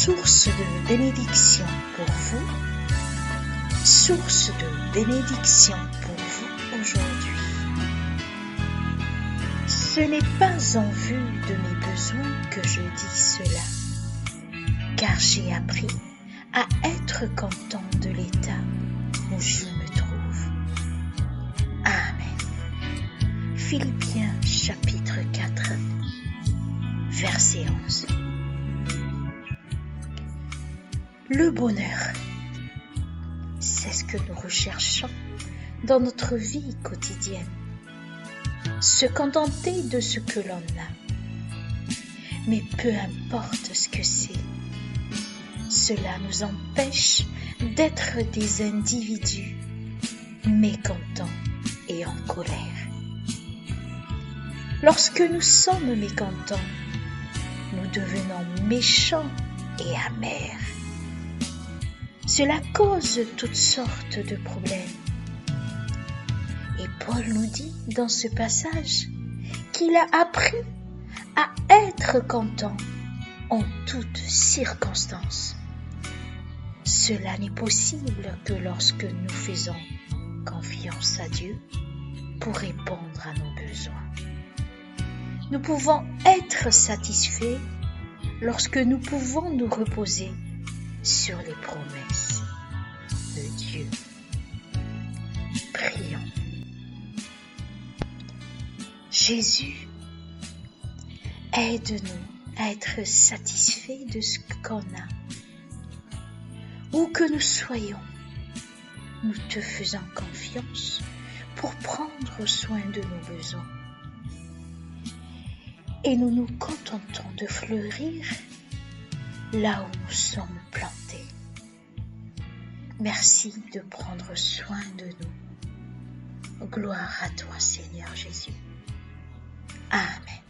source de bénédiction pour vous, source de bénédiction pour vous aujourd'hui. Ce n'est pas en vue de mes besoins que je dis cela, car j'ai appris à être content de l'état où je me trouve. Amen. Philippiens chapitre 4, verset 11. Le bonheur, c'est ce que nous recherchons dans notre vie quotidienne. Se contenter de ce que l'on a. Mais peu importe ce que c'est, cela nous empêche d'être des individus mécontents et en colère. Lorsque nous sommes mécontents, nous devenons méchants et amers. Cela cause toutes sortes de problèmes. Et Paul nous dit dans ce passage qu'il a appris à être content en toutes circonstances. Cela n'est possible que lorsque nous faisons confiance à Dieu pour répondre à nos besoins. Nous pouvons être satisfaits lorsque nous pouvons nous reposer sur les promesses de Dieu. Prions. Jésus, aide-nous à être satisfaits de ce qu'on a. Où que nous soyons, nous te faisons confiance pour prendre soin de nos besoins. Et nous nous contentons de fleurir là où nous sommes plantés. Merci de prendre soin de nous. Gloire à toi, Seigneur Jésus. Amen.